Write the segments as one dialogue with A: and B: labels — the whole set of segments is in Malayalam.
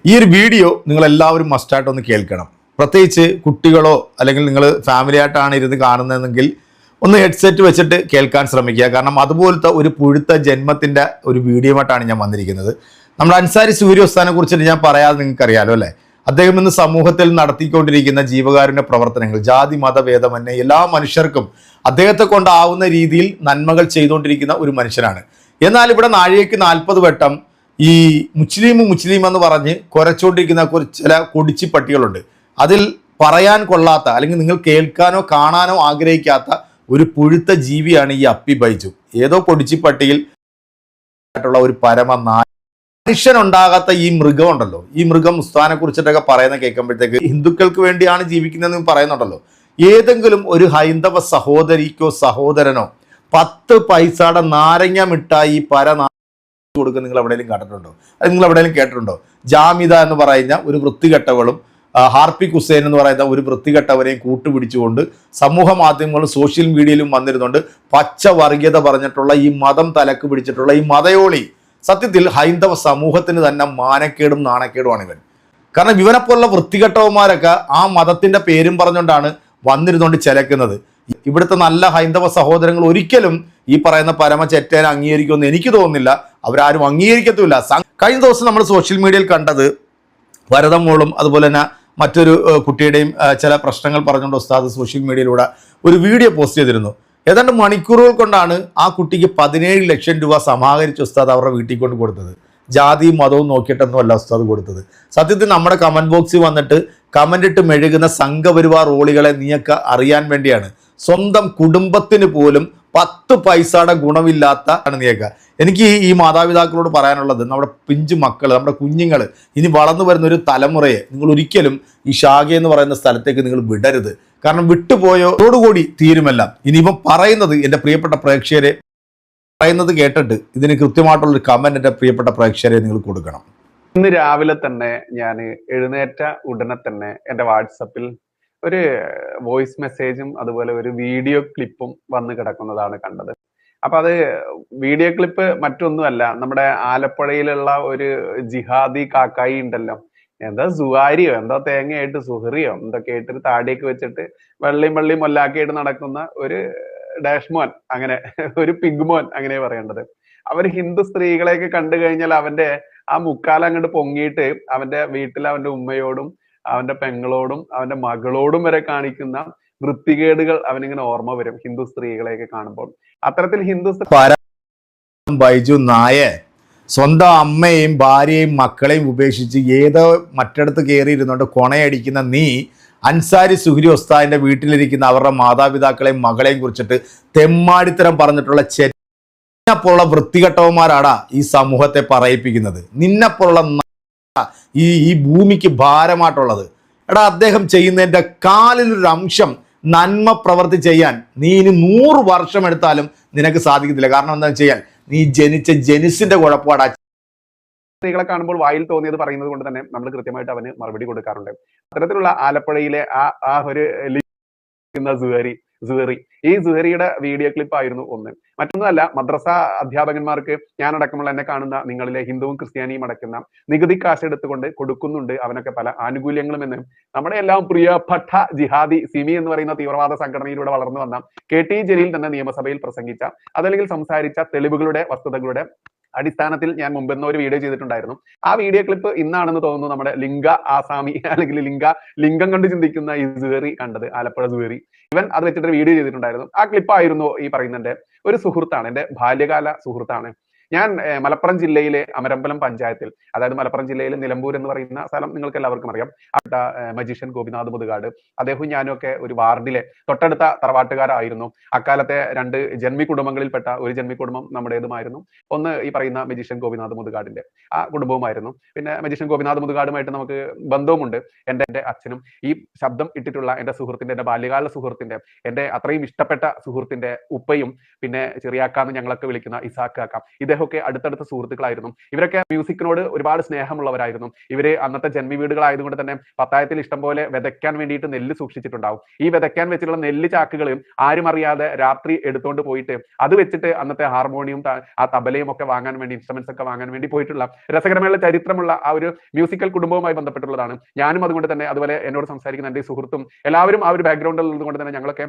A: ഈ ഒരു വീഡിയോ നിങ്ങൾ എല്ലാവരും മസ്റ്റായിട്ടൊന്ന് കേൾക്കണം. പ്രത്യേകിച്ച് കുട്ടികളോ അല്ലെങ്കിൽ നിങ്ങൾ ഫാമിലി ആയിട്ടാണ് ഇരുന്ന് കാണുന്നതെങ്കിൽ ഒന്ന് ഹെഡ്സെറ്റ് വെച്ചിട്ട് കേൾക്കാൻ ശ്രമിക്കുക. കാരണം അതുപോലത്തെ ഒരു പുഴുത്ത ജന്മത്തിൻ്റെ ഒരു വീഡിയോ ആയിട്ടാണ് ഞാൻ വന്നിരിക്കുന്നത്. നമ്മുടെ അൻസാരി സൂര്യ ഉസ്താദിനെ കുറിച്ചിട്ട് ഞാൻ പറയാതെ നിങ്ങൾക്കറിയാലോ അല്ലേ. അദ്ദേഹം ഇന്ന് സമൂഹത്തിൽ നടത്തിക്കൊണ്ടിരിക്കുന്ന ജീവകാരുണ്യ പ്രവർത്തനങ്ങൾ ജാതി മതഭേദമന്യേ എല്ലാ മനുഷ്യർക്കും അദ്ദേഹത്തെ കൊണ്ടാവുന്ന രീതിയിൽ നന്മകൾ ചെയ്തുകൊണ്ടിരിക്കുന്ന ഒരു മനുഷ്യനാണ്. എന്നാൽ ഇവിടെ നാഴികയ്ക്ക് 40 വട്ടം ഈ മുസ്ലിം എന്ന് പറഞ്ഞ് കുരച്ചുകൊണ്ടിരിക്കുന്ന ചില കൊടിച്ചി പട്ടികളുണ്ട്. അതിൽ പറയാൻ കൊള്ളാത്ത അല്ലെങ്കിൽ നിങ്ങൾ കേൾക്കാനോ കാണാനോ ആഗ്രഹിക്കാത്ത ഒരു പുഴുത്ത ജീവിയാണ് ഈ അപ്പി ബൈജു. ഏതോ കൊടിച്ചി പട്ടിയിൽ ആയിട്ടുള്ള ഒരു മനുഷ്യനുണ്ടാകാത്ത ഈ മൃഗം ഉണ്ടല്ലോ, ഈ മൃഗം ഉസ്താദിനെ കുറിച്ചിട്ടൊക്കെ പറയുന്ന കേൾക്കുമ്പോഴത്തേക്ക് ഹിന്ദുക്കൾക്ക് വേണ്ടിയാണ് ജീവിക്കുന്നതെന്ന് പറയുന്നുണ്ടല്ലോ. ഏതെങ്കിലും ഒരു ഹൈന്ദവ സഹോദരിക്കോ സഹോദരനോ 10 പൈസയുടെ നാരങ്ങ മിഠായി കൊടുക്കുക നിങ്ങൾ എവിടെയെങ്കിലും കണ്ടിട്ടുണ്ടോ? അത് നിങ്ങൾ എവിടെയെങ്കിലും കേട്ടിട്ടുണ്ടോ? ജാമിദ എന്ന് പറയുന്ന ഒരു വൃത്തികെട്ടവളും ഹാർപ്പിക് ഹുസൈൻ എന്ന് പറയുന്ന ഒരു വൃത്തികെട്ടവരെയും കൂട്ടുപിടിച്ചുകൊണ്ട് സമൂഹ മാധ്യമങ്ങളും സോഷ്യൽ മീഡിയയിലും വന്നിരുന്നുണ്ട് പച്ച വർഗീയത പറഞ്ഞിട്ടുള്ള ഈ മതം തലക്ക് പിടിച്ചിട്ടുള്ള ഈ മതയോളി സത്യത്തിൽ ഹൈന്ദവ സമൂഹത്തിന് തന്നെ മാനക്കേടും നാണക്കേടുമാണ് ഇവൻ. കാരണം ഇവനെപ്പോലുള്ള വൃത്തികെട്ടവന്മാരൊക്കെ ആ മതത്തിന്റെ പേരും പറഞ്ഞുകൊണ്ടാണ് വന്നിരുന്നുകൊണ്ട് ചിലക്കുന്നത്. ഇവിടുത്തെ നല്ല ഹൈന്ദവ സഹോദരങ്ങൾ ഒരിക്കലും ഈ പറയുന്ന പരമചെറ്റേനെ അംഗീകരിക്കുമെന്ന് എനിക്ക് തോന്നുന്നില്ല. അവരാരും അംഗീകരിക്കത്തുമില്ല. കഴിഞ്ഞ ദിവസം നമ്മൾ സോഷ്യൽ മീഡിയയിൽ കണ്ടത് വരദമോളും അതുപോലെ തന്നെ മറ്റൊരു കുട്ടിയുടെയും ചില പ്രശ്നങ്ങൾ പറഞ്ഞുകൊണ്ട് ഉസ്താദ് സോഷ്യൽ മീഡിയയിലൂടെ ഒരു വീഡിയോ പോസ്റ്റ് ചെയ്തിരുന്നു. ഏതാണ്ട് മണിക്കൂറുകൾ കൊണ്ടാണ് ആ കുട്ടിക്ക് 17 ലക്ഷം രൂപ സമാഹരിച്ച് ഉസ്താദ് അവരുടെ വീട്ടിൽ കൊണ്ട് കൊടുത്തത്. ജാതിയും മതവും നോക്കിയിട്ടൊന്നും അല്ല ഉസ്താദ് കൊടുത്തത്. സത്യത്തിൽ നമ്മുടെ കമന്റ് ബോക്സിൽ വന്നിട്ട് കമന്റ് ഇട്ട് മെഴുകുന്ന സംഘപരിവാർ റോളികളെ നീയൊക്കെ അറിയാൻ വേണ്ടിയാണ്. സ്വന്തം കുടുംബത്തിന് പോലും 10 പൈസയുടെ ഗുണമില്ലാത്ത നീയൊക്കെ. എനിക്ക് ഈ മാതാപിതാക്കളോട് പറയാനുള്ളത്, നമ്മുടെ പിഞ്ചു മക്കൾ, നമ്മുടെ കുഞ്ഞുങ്ങൾ, ഇനി വളർന്നു വരുന്ന ഒരു തലമുറയെ നിങ്ങൾ ഒരിക്കലും ഈ ഷാഗ എന്ന് പറയുന്ന സ്ഥലത്തേക്ക് നിങ്ങൾ വിടരുത്. കാരണം വിട്ടുപോയോടുകൂടി തീരുമെല്ലാം. ഇനി ഇവൻ പറയുന്നത് എൻ്റെ പ്രിയപ്പെട്ട പ്രേക്ഷകരെ പറയുന്നത് കേട്ടിട്ട് ഇതിന് കൃത്യമായിട്ടുള്ളൊരു കമന്റ് എൻ്റെ പ്രിയപ്പെട്ട പ്രേക്ഷകരെ നിങ്ങൾ കൊടുക്കണം.
B: ഇന്ന് രാവിലെ തന്നെ ഞാൻ എഴുന്നേറ്റ ഉടനെ തന്നെ എൻ്റെ വാട്സപ്പിൽ ഒരു വോയിസ് മെസ്സേജും അതുപോലെ ഒരു വീഡിയോ ക്ലിപ്പും വന്ന് കിടക്കുന്നതാണ് കണ്ടത്. അപ്പൊ അത് വീഡിയോ ക്ലിപ്പ് മറ്റൊന്നുമല്ല, നമ്മുടെ ആലപ്പുഴയിലുള്ള ഒരു ജിഹാദി കാക്കായി ഉണ്ടല്ലോ, എന്താ സുവാരിയോ എന്തോ തേങ്ങയായിട്ട് സുഹറിയോ എന്തൊക്കെ ആയിട്ട് താടിയൊക്കെ വെച്ചിട്ട് വെള്ളിയും മൊല്ലാക്കിയിട്ട് നടക്കുന്ന ഒരു ഡാഷ്മോൻ, അങ്ങനെ ഒരു പിഗ്മോൻ അങ്ങനെ പറയേണ്ടത്. അവർ ഹിന്ദു സ്ത്രീകളെയൊക്കെ കണ്ടു കഴിഞ്ഞാൽ അവന്റെ ആ മുക്കാലം അങ്ങോട്ട് പൊങ്ങിയിട്ട് അവന്റെ വീട്ടിൽ അവന്റെ ഉമ്മയോടും അവന്റെ പെങ്ങളോടും അവന്റെ മകളോടും വരെ കാണിക്കുന്ന വൃത്തികേടുകൾ അവനിങ്ങനെ ഓർമ്മ വരും ഹിന്ദു സ്ത്രീകളെയൊക്കെ കാണുമ്പോൾ. അത്തരത്തിൽ ഹിന്ദു
A: ബൈജു നായ സ്വന്തം അമ്മയെയും ഭാര്യയെയും മക്കളെയും ഉപേക്ഷിച്ച് ഏതോ മറ്റിടത്ത് കയറിയിരുന്നുകൊണ്ട് കൊണയടിക്കുന്ന നീ അൻസാരി സുഹരി ഉസ്താദിന്റെ വീട്ടിലിരിക്കുന്ന അവരുടെ മാതാപിതാക്കളെയും മകളെയും കുറിച്ചിട്ട് തെമ്മാടിത്തരം പറഞ്ഞിട്ടുള്ള നിന്നെപ്പോലുള്ള വൃത്തികെട്ടവന്മാരാടാ ഈ സമൂഹത്തെ പറയിപ്പിക്കുന്നത്. നിന്നെപ്പോലുള്ള ഈ ഭൂമിക്ക് ഭാരമായിട്ടുള്ളത്. എടാ, അദ്ദേഹം ചെയ്യുന്നതിൻ്റെ കാലിലൊരു അംശം നന്മ പ്രവർത്തി ചെയ്യാൻ നീ ഇനി 100 വർഷം എടുത്താലും നിനക്ക് സാധിക്കത്തില്ല. കാരണം എന്താണെന്ന് വെച്ചാൽ നീ ജനിച്ച ജനിസിന്റെ കുഴപ്പമാടാ.
B: സ്ത്രീകളെ കാണുമ്പോൾ വായിൽ തോന്നിയത് പറയുന്നത് കൊണ്ട് തന്നെ നമ്മൾ കൃത്യമായിട്ട് അവന് മറുപടി കൊടുക്കാറുണ്ട്. അത്തരത്തിലുള്ള ആലപ്പുഴയിലെ ആ ഒരു സുഹറി, ഈ സുഹറിയുടെ വീഡിയോ ക്ലിപ്പ് ആയിരുന്നു ഒന്ന്. മറ്റൊന്നുമല്ല, മദ്രസ അധ്യാപകന്മാർക്ക് ഞാനടക്കമുള്ള എന്നെ കാണുന്ന നിങ്ങളിലെ ഹിന്ദുവും ക്രിസ്ത്യാനിയും അടക്കുന്ന നികുതി കാശ് എടുത്തുകൊണ്ട് കൊടുക്കുന്നുണ്ട് അവനൊക്കെ പല ആനുകൂല്യങ്ങളും എന്ന് നമ്മുടെ എല്ലാം പ്രിയപ്പെട്ട ജിഹാദി സിമി എന്ന് പറയുന്ന തീവ്രവാദ സംഘടനയിലൂടെ വളർന്നു വന്ന KT ജലീൽ തന്നെ നിയമസഭയിൽ പ്രസംഗിച്ച അതല്ലെങ്കിൽ സംസാരിച്ച തെളിവുകളുടെ വസ്തുതകളുടെ അടിസ്ഥാനത്തിൽ ഞാൻ മുമ്പെന്ന ഒരു വീഡിയോ ചെയ്തിട്ടുണ്ടായിരുന്നു. ആ വീഡിയോ ക്ലിപ്പ് ഇന്നാണെന്ന് തോന്നുന്നു നമ്മുടെ ലിംഗ ആസാമി അല്ലെങ്കിൽ ലിംഗം കൊണ്ട് ചിന്തിക്കുന്ന ഈ സുഹറി കണ്ടത്, ആലപ്പുഴ സുഹറി. ഇവൻ അത് വെച്ചിട്ട് വീഡിയോ ചെയ്തിട്ടുണ്ടായിരുന്നു. ആ ക്ലിപ്പായിരുന്നു ഈ പറയുന്നതിന്റെ ഒരു സുഹൃത്താണ്, എൻ്റെ ബാല്യകാല സുഹൃത്താണ്. ഞാൻ മലപ്പുറം ജില്ലയിലെ അമരമ്പലം പഞ്ചായത്തിൽ, അതായത് മലപ്പുറം ജില്ലയിലെ നിലമ്പൂർ എന്ന് പറയുന്ന സ്ഥലം നിങ്ങൾക്ക് എല്ലാവർക്കും അറിയാം. അവിടെ മജീഷ്യൻ ഗോപിനാഥ് മുതുകാട് അദ്ദേഹവും ഞാനും ഒക്കെ ഒരു വാർഡിലെ തൊട്ടടുത്ത തറവാട്ടുകാരായിരുന്നു. അക്കാലത്തെ 2 ജന്മി കുടുംബങ്ങളിൽപ്പെട്ട ഒരു ജന്മി കുടുംബം നമ്മുടേതുമായിരുന്നു. ഒന്ന് ഈ പറയുന്ന മജീഷ്യൻ ഗോപിനാഥ് മുതുകാടിന്റെ ആ കുടുംബവുമായിരുന്നു. പിന്നെ മജീഷ്യൻ ഗോപിനാഥ് മുതുകാടുമായിട്ട് നമുക്ക് ബന്ധവുമുണ്ട്. എൻ്റെ അച്ഛനും ഈ ശബ്ദം ഇട്ടിട്ടുള്ള എൻ്റെ സുഹൃത്തിന്റെ, എൻ്റെ ബാല്യകാല സുഹൃത്തിന്റെ, എൻ്റെ അത്രയും ഇഷ്ടപ്പെട്ട സുഹൃത്തിന്റെ ഉപ്പയും പിന്നെ ചെറിയാക്കാന്ന് ഞങ്ങളൊക്കെ വിളിക്കുന്ന ഇസാഖ് കാക്ക, ഇദ്ദേഹം അദ്ദേഹമൊക്കെ അടുത്തടുത്ത സുഹൃത്തുക്കളായിരുന്നു. ഇവരൊക്കെ മ്യൂസിക്കിനോട് ഒരുപാട് സ്നേഹമുള്ളവരായിരുന്നു. ഇവര് അന്നത്തെ ജന്മി വീടുകളായതുകൊണ്ട് തന്നെ പത്തായത്തിൽ ഇഷ്ടം പോലെ വിതയ്ക്കാൻ വേണ്ടിയിട്ട് നെല്ല് സൂക്ഷിച്ചിട്ടുണ്ടാവും. ഈ വിതയ്ക്കാൻ വെച്ചിട്ടുള്ള നെല്ല് ചാക്കുകൾ ആരും അറിയാതെ രാത്രി എടുത്തുകൊണ്ട് പോയിട്ട് അത് വെച്ചിട്ട് അന്നത്തെ ഹാർമോണിയം ആ തബലയും ഒക്കെ വാങ്ങാൻ വേണ്ടി, ഇൻസ്ട്രുമെന്റ്സ് ഒക്കെ വാങ്ങാൻ വേണ്ടി പോയിട്ടുള്ള രസകരമായ ചരിത്രമുള്ള ആ ഒരു മ്യൂസിക്കൽ കുടുംബവുമായി ബന്ധപ്പെട്ടുള്ളതാണ്. ഞാനും അതുകൊണ്ട് തന്നെ, അതുപോലെ എന്നോട് സംസാരിക്കുന്ന എൻ്റെ സുഹൃത്തും എല്ലാവരും ആ ഒരു ബാക്ക്ഗ്രൗണ്ടിൽ ഉള്ളതുകൊണ്ട് തന്നെ ഞങ്ങളൊക്കെ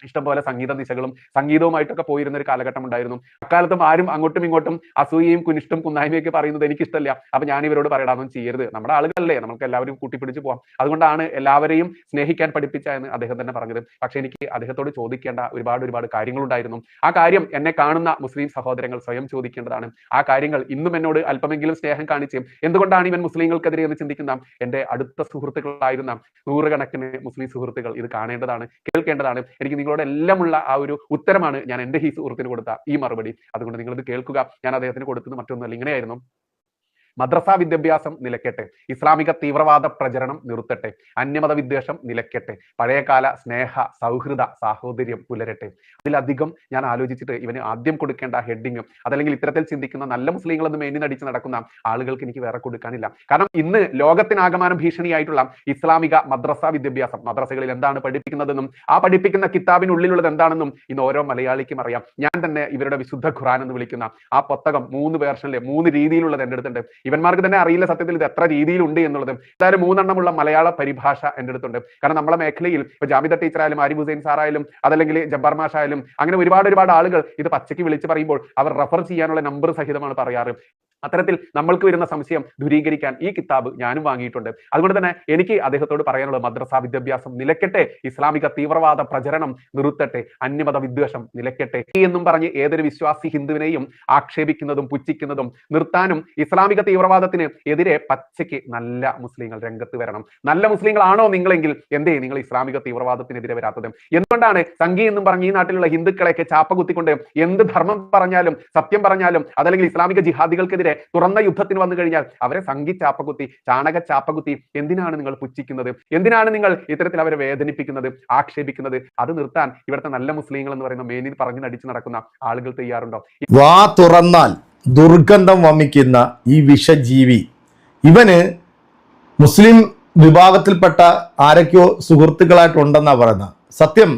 B: ഇഷ്ടംപോലെ സംഗീത ദിശകളും സംഗീതവുമായിട്ടൊക്കെ പോയിരുന്ന ഒരു കാലഘട്ടം ഉണ്ടായിരുന്നു. അക്കാലത്തും ആരും അങ്ങോട്ടും ഇങ്ങോട്ടും അസൂയയും കുനിഷ്ടും കുന്നായ്മയൊക്കെ പറയുന്നത് എനിക്കിഷ്ടമല്ല. അപ്പൊ ഞാൻ ഇവരോട് പറയടാന്നും ചെയ്യരുത്, നമ്മുടെ ആളുകളല്ലേ, നമുക്ക് എല്ലാവരും കൂട്ടിപ്പിടിച്ച് പോകാം, അതുകൊണ്ടാണ് എല്ലാവരെയും സ്നേഹിക്കാൻ പഠിപ്പിച്ച എന്ന് അദ്ദേഹം തന്നെ പറഞ്ഞത്. പക്ഷെ എനിക്ക് അദ്ദേഹത്തോട് ചോദിക്കേണ്ട ഒരുപാട് കാര്യങ്ങളുണ്ടായിരുന്നു. ആ കാര്യം എന്നെ കാണുന്ന മുസ്ലിം സഹോദരങ്ങൾ സ്വയം ചോദിക്കേണ്ടതാണ്. ആ കാര്യങ്ങൾ ഇന്നും എന്നോട് അല്പമെങ്കിലും സ്നേഹം കാണിച്ച് എന്തുകൊണ്ടാണ് ഇവൻ മുസ്ലിങ്ങൾക്കെതിരെ എന്ന് ചിന്തിക്കുന്ന എൻ്റെ അടുത്ത സുഹൃത്തുക്കളായിരുന്ന നൂറുകണക്കിന് മുസ്ലിം സുഹൃത്തുക്കൾ ഇത് കാണേണ്ടതാണ്, കേൾക്കേണ്ടതാണ്. എനിക്ക് നിങ്ങളോട് എല്ലാമുള്ള ആ ഒരു ഉത്തരമാണ് ഞാൻ എൻ്റെ ഈ സുഹൃത്തിന് കൊടുത്ത ഈ മറുപടി. അതുകൊണ്ട് നിങ്ങളിത് കേൾക്കുക. ഞാൻ അദ്ദേഹത്തിന് കൊടുത്തത് മറ്റൊന്നല്ല, ഇങ്ങനെയായിരുന്നു: മദ്രസ വിദ്യാഭ്യാസം നിലയ്ക്കട്ടെ, ഇസ്ലാമിക തീവ്രവാദ പ്രചരണം നിർത്തട്ടെ, അന്യമത വിദ്വേഷം നിലയ്ക്കട്ടെ, പഴയകാല സ്നേഹ സൗഹൃദ സാഹോദര്യം പുലരട്ടെ. അതിലധികം ഞാൻ ആലോചിച്ചിട്ട് ഇവന് ആദ്യം കൊടുക്കേണ്ട ഹെഡിങ്ങും അതല്ലെങ്കിൽ ഇത്തരത്തിൽ ചിന്തിക്കുന്ന നല്ല മുസ്ലിങ്ങളെന്ന് മേനി നടിച്ച് നടക്കുന്ന ആളുകൾക്ക് എനിക്ക് വേറെ കൊടുക്കാനില്ല. കാരണം ഇന്ന് ലോകത്തിനാകമാനം ഭീഷണിയായിട്ടുള്ള ഇസ്ലാമിക മദ്രസ വിദ്യാഭ്യാസം, മദ്രസകളിൽ എന്താണ് പഠിപ്പിക്കുന്നതെന്നും ആ പഠിപ്പിക്കുന്ന കിതാബിനുള്ളിലുള്ളത് എന്താണെന്നും ഇന്ന് ഓരോ മലയാളിക്കും അറിയാം. ഞാൻ തന്നെ ഇവരുടെ വിശുദ്ധ ഖുർആൻ എന്ന് വിളിക്കുന്ന ആ പുസ്തകം 3 വേർഷനിലെ 3 രീതിയിലുള്ളത് എൻ്റെ അടുത്തുണ്ട്. ഇവന്മാർക്ക് തന്നെ അറിയില്ല സത്യത്തിൽ ഇത് എത്ര രീതിയിലുണ്ട് എന്നുള്ളത്. എന്തായാലും 3 എണ്ണമുള്ള മലയാള പരിഭാഷ എൻ്റെ അടുത്തുണ്ട്. കാരണം നമ്മളെ മേഖലയിൽ ഇപ്പൊ ജാമിദ ടീച്ചറായാലും ആരിഫ് ഹുസൈൻ സാറായാലും അതല്ലെങ്കിൽ ജബ്ബാർ മാഷായാലും അങ്ങനെ ഒരുപാട് ആളുകൾ ഇത് പച്ചയ്ക്ക് വിളിച്ച് പറയുമ്പോൾ അവർ റെഫർ ചെയ്യാനുള്ള നമ്പർ സഹിതമാണ് പറയാറ്. അത്തരത്തിൽ നമ്മൾക്ക് വരുന്ന സംശയം ദൂരീകരിക്കാൻ ഈ കിതാബ് ഞാനും വാങ്ങിയിട്ടുണ്ട്. അതുകൊണ്ട് തന്നെ എനിക്ക് അദ്ദേഹത്തോട് പറയാനുള്ളത് മദ്രസ വിദ്യാഭ്യാസം നിലയ്ക്കട്ടെ, ഇസ്ലാമിക തീവ്രവാദ പ്രചരണം നിർത്തട്ടെ, അന്യമത വിദ്വേഷം നിലയ്ക്കട്ടെ എന്നും പറഞ്ഞ് ഏതൊരു വിശ്വാസി ഹിന്ദുവിനെയും ആക്ഷേപിക്കുന്നതും പുച്ഛിക്കുന്നതും നിർത്താനും ഇസ്ലാമിക തീവ്രവാദത്തിന് എതിരെ പച്ചയ്ക്ക് നല്ല മുസ്ലിങ്ങൾ രംഗത്ത് വരണം. നല്ല മുസ്ലിങ്ങളാണോ നിങ്ങളെങ്കിൽ എന്തേ നിങ്ങൾ ഇസ്ലാമിക തീവ്രവാദത്തിനെതിരെ വരാത്തത്? എന്തുകൊണ്ടാണ് സംഘി എന്നും പറഞ്ഞ് ഈ നാട്ടിലുള്ള ഹിന്ദുക്കളെയൊക്കെ ചാപ്പ കുത്തിക്കൊണ്ട് എന്ത് ധർമ്മം പറഞ്ഞാലും സത്യം പറഞ്ഞാലും അതല്ലെങ്കിൽ ഇസ്ലാമിക ജിഹാദികൾക്കെതിരെ തുറന്ന യുദ്ധത്തിന് വന്നു കഴിഞ്ഞാൽ അവരെ സംഘി ചാപ്പകുത്തി ചാണക ചാപ്പകുത്തി എന്തിനാണ് നിങ്ങൾ പുച്ഛിക്കുന്നത്? എന്തിനാണ് നിങ്ങൾ ഇത്തരത്തിൽ അവരെ വേദനിപ്പിക്കുന്നത്, ആക്ഷേപിക്കുന്നത്? അത് നിർത്താൻ ഇവിടുത്തെ നല്ല മുസ്ലിങ്ങൾ എന്ന് പറയുന്ന മേനി പറഞ്ഞു നടിച്ചു നടക്കുന്ന ആളുകൾ തയ്യാറുണ്ടോ?
A: വാ തുറന്നാൽ ദുർഗന്ധം വമിക്കുന്ന ഈ വിഷജീവി ഇവന് മുസ്ലിം വിഭാഗത്തിൽപ്പെട്ട ആരൊക്കെയോ സുഹൃത്തുക്കളായിട്ടുണ്ടെന്നാ പറയുന്നത്. സത്യം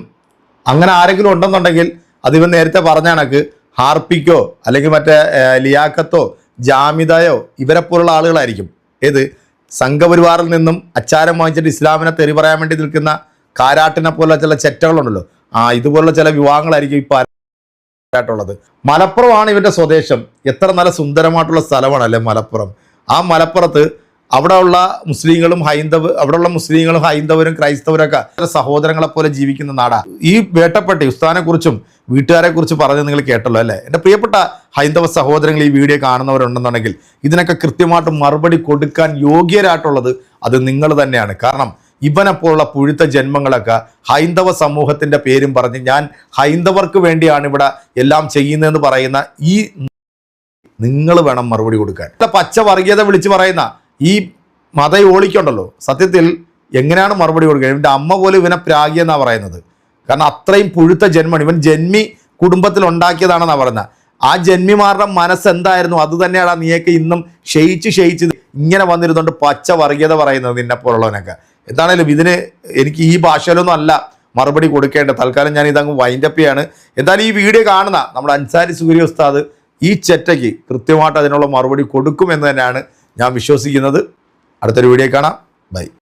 A: അങ്ങനെ ആരെങ്കിലും ഉണ്ടെന്നുണ്ടെങ്കിൽ അത് ഇവൻ നേരത്തെ പറഞ്ഞ കണക്ക് ഹാർപ്പിക്കോ അല്ലെങ്കിൽ മറ്റേ ലിയാക്കത്തോ ജാമിദയോ ഇവരെ പോലുള്ള ആളുകളായിരിക്കും. ഏത് സംഘപരിവാറിൽ നിന്നും അച്ചാരം വാങ്ങിച്ചിട്ട് ഇസ്ലാമിനെ തെറി പറയാൻ വേണ്ടി നിൽക്കുന്ന കാരാട്ടിനെ പോലുള്ള ചില ചെറ്റകളുണ്ടല്ലോ, ഇതുപോലുള്ള ചില വിവാഹങ്ങളായിരിക്കും ഇപ്പോൾ ആയിട്ടുള്ളത്. മലപ്പുറമാണ് ഇവന്റെ സ്വദേശം. എത്ര നല്ല സുന്ദരമായിട്ടുള്ള സ്ഥലമാണല്ലേ മലപ്പുറം. ആ മലപ്പുറത്ത് അവിടെയുള്ള മുസ്ലിങ്ങളും ഹൈന്ദവരും ക്രൈസ്തവരൊക്കെ സഹോദരങ്ങളെ പോലെ ജീവിക്കുന്ന നാടാ. ഈ വേട്ടപ്പെട്ടി ഉസ്താനെ കുറിച്ചും വീട്ടുകാരെ കുറിച്ച് പറഞ്ഞ് നിങ്ങൾ കേട്ടല്ലോ അല്ലേ? എൻ്റെ പ്രിയപ്പെട്ട ഹൈന്ദവ സഹോദരങ്ങൾ ഈ വീഡിയോ കാണുന്നവരുണ്ടെന്നുണ്ടെങ്കിൽ ഇതിനൊക്കെ കൃത്യമായിട്ട് മറുപടി കൊടുക്കാൻ യോഗ്യരായിട്ടുള്ളത് അത് നിങ്ങൾ തന്നെയാണ്. കാരണം ഇവനെപ്പോലുള്ള പുഴുത്ത ജന്മങ്ങളൊക്കെ ഹൈന്ദവ സമൂഹത്തിൻ്റെ പേരും പറഞ്ഞ് ഞാൻ ഹൈന്ദവർക്ക് വേണ്ടിയാണ് ഇവിടെ എല്ലാം ചെയ്യുന്നതെന്ന് പറയുന്ന ഈ നിങ്ങൾ വേണം മറുപടി കൊടുക്കാൻ. പച്ച വർഗീയത വിളിച്ച് പറയുന്ന ഈ മതയോളിക്കുണ്ടല്ലോ, സത്യത്തിൽ എങ്ങനെയാണ് മറുപടി കൊടുക്കുക? ഇവൻ്റെ അമ്മ പോലും ഇവനെ പ്രാഗിയെന്നാണ് പറയുന്നത്. കാരണം അത്രയും പുഴുത്ത ജന്മമാണ്. ഇവൻ ജന്മി കുടുംബത്തിൽ ഉണ്ടാക്കിയതാണെന്നാണ് പറയുന്നത്. ആ ജന്മിമാരുടെ മനസ്സെന്തായിരുന്നു അത് തന്നെയാണ് നീയൊക്കെ ഇന്നും ക്ഷയിച്ച് ഇങ്ങനെ വന്നിരുന്നുകൊണ്ട് പച്ച വർഗീയത പറയുന്നത് നിന്നെ പോലുള്ളവനൊക്കെ. എന്താണേലും ഇതിന് എനിക്ക് ഈ ഭാഷയിലൊന്നും അല്ല മറുപടി കൊടുക്കേണ്ടത്. തൽക്കാലം ഞാൻ ഇതങ്ങ് വൈൻഡപ്പ് ചെയ്യാണ്. എന്തായാലും ഈ വീഡിയോ കാണുന്ന നമ്മുടെ അൻസാരി സൂര്യ ഉസ്താദ് ഈ ചെറ്റയ്ക്ക് കൃത്യമായിട്ട് അതിനുള്ള മറുപടി കൊടുക്കുമെന്ന് തന്നെയാണ് ഞാൻ വിശ്വസിക്കുന്നത്. അടുത്തൊരു വീഡിയോ കാണാം. ബൈ.